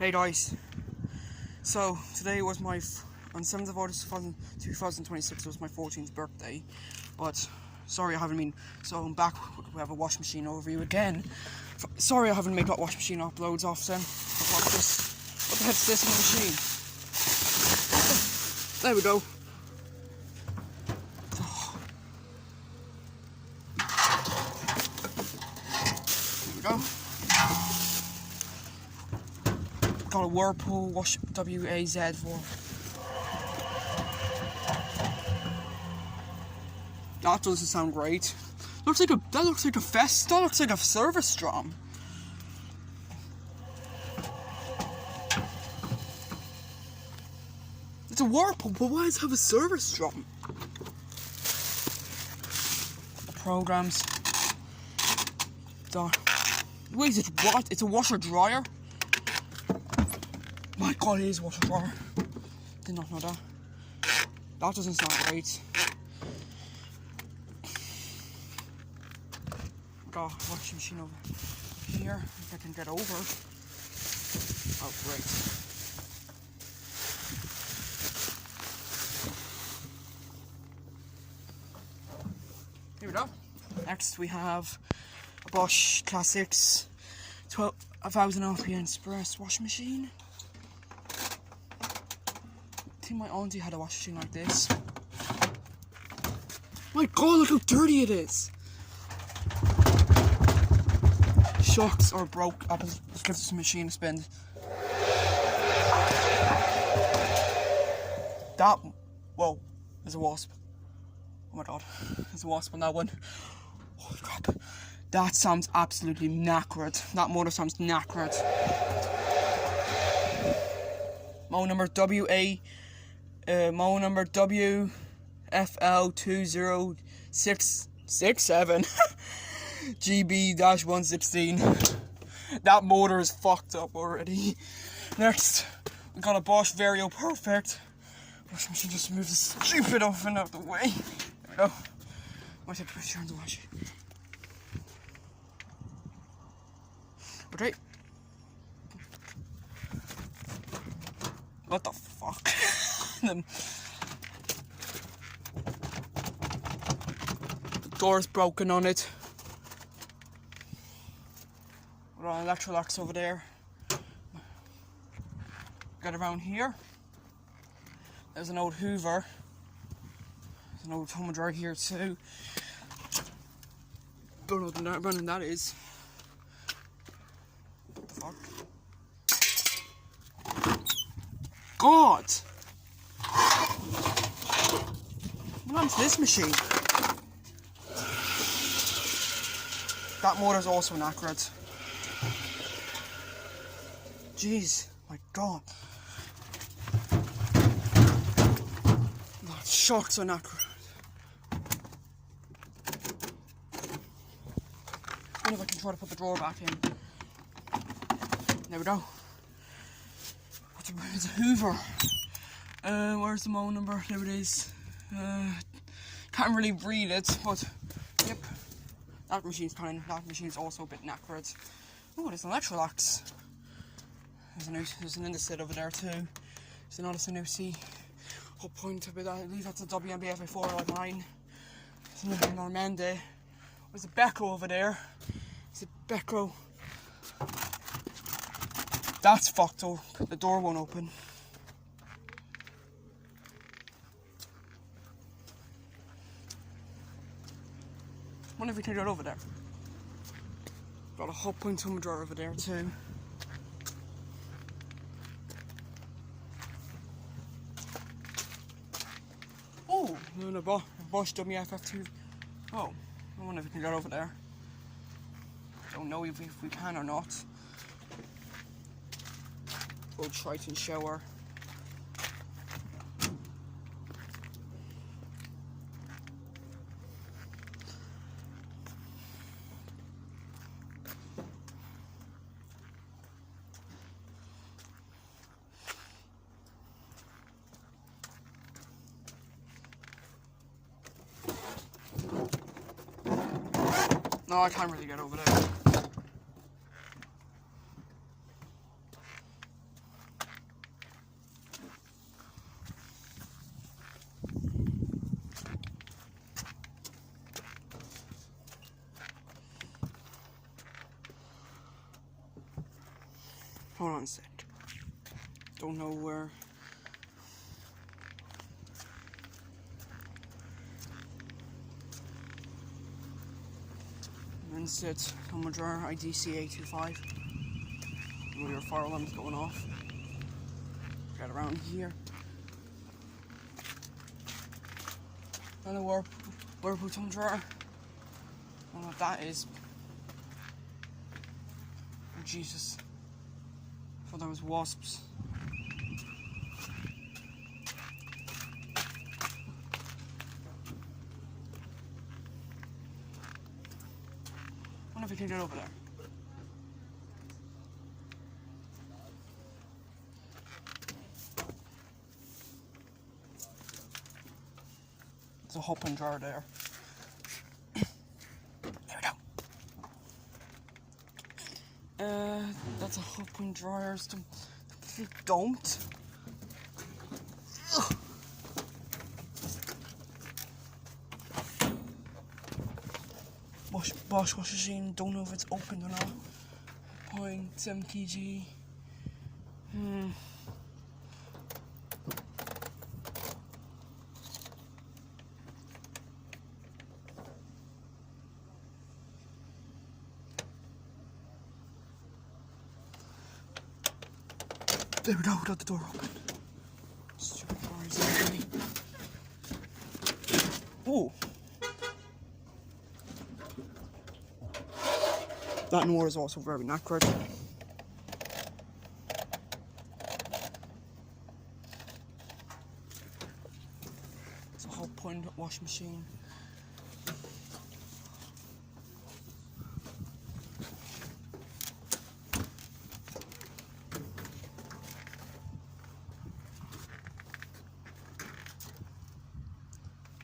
Hey guys, so today was my, on 7th of August 2026, it was my 14th birthday, but sorry I haven't been, so I'm back. We have a washing machine overview again. Sorry I haven't made that washing machine uploads often. What the heck's this in the machine? There we go. There we go. Got a Whirlpool WAZ for. That doesn't sound great. That looks like a service drum. It's a Whirlpool, but why does it have a service drum? The programs. Wait, it's what? It's a washer dryer? My god, it is a washer dryer. Did not know that. That doesn't sound great. Got a washing machine over here, if I can get over. Oh, great. Here we go. Next we have a Bosch Classics 1000 RPM Express washing machine. I think my auntie had a washing machine like this. My god, look how dirty it is! Shocks are broke. Let's give this machine a spin. That, whoa, there's a wasp. Oh my god, there's a wasp on that one. Holy crap. That sounds absolutely knackered. That motor sounds knackered. Model number WFL20667 GB-116. That motor is fucked up already. Next, we got a Bosch Vario Perfect. Washing machine, just move this stupid oven out of the way. There we go. Might have to put it on the wash. Okay. What the fuck? The door's broken on it. We're on Electrolux over there. Got around here. There's an old Hoover. There's an old tumble dryer here too. Don't know what running that is. What the fuck? God! What happened to this machine? That motor's also inaccurate. Jeez, my god. That shocks are inaccurate. I wonder if I can try to put the drawer back in. There we go. It's a Hoover. Where's the model number? There it is. Can't really read it, but yep. That machine's also a bit knackered. Oh, there's an Electrolux. There's an Indesit over there too. There's another Sanusi. Whole point of it, I believe that's a WMB FA409. There's another Normande. There's a Beko over there. There's a Beko. That's fucked up. The door won't open. Wonder if we can get over there. Got a hot point tumble dryer over there too. Oh, no, Bosch WFF2. Oh, I wonder if we can get over there. Don't know if we can or not. Old Triton shower. No, I can't really get over there. Hold on a sec. Don't know where. Instead, tumble dryer IDC825. With your fire alarm's going off. Get around here. And a Whirlpool tumble dryer. I don't know what that is. Oh, Jesus. I thought that was wasps. I wonder if we can get over there. There's a hopping jar there. There we go. That's a hopping dryer. Don't. Bosch washing machine, don't know if it's open or not. 0.7 kg. There we go, got the door open. Stupid door is open. Oh! That door is also very knackered. It's a whole point washing machine.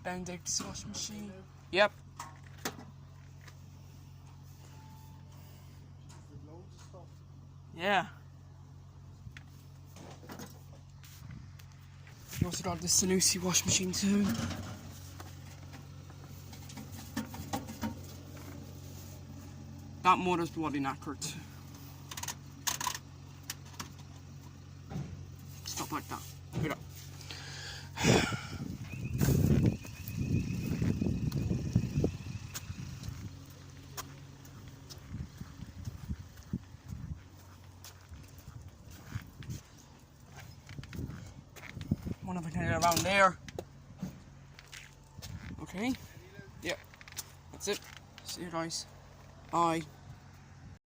Benedict's washing machine. Yep. Yeah. You also got the Sanusi washing machine too. That motor's bloody knackered. Stop like that. Get up. Wonder if I can get around there. Okay. Yeah. That's it. See you guys. Bye.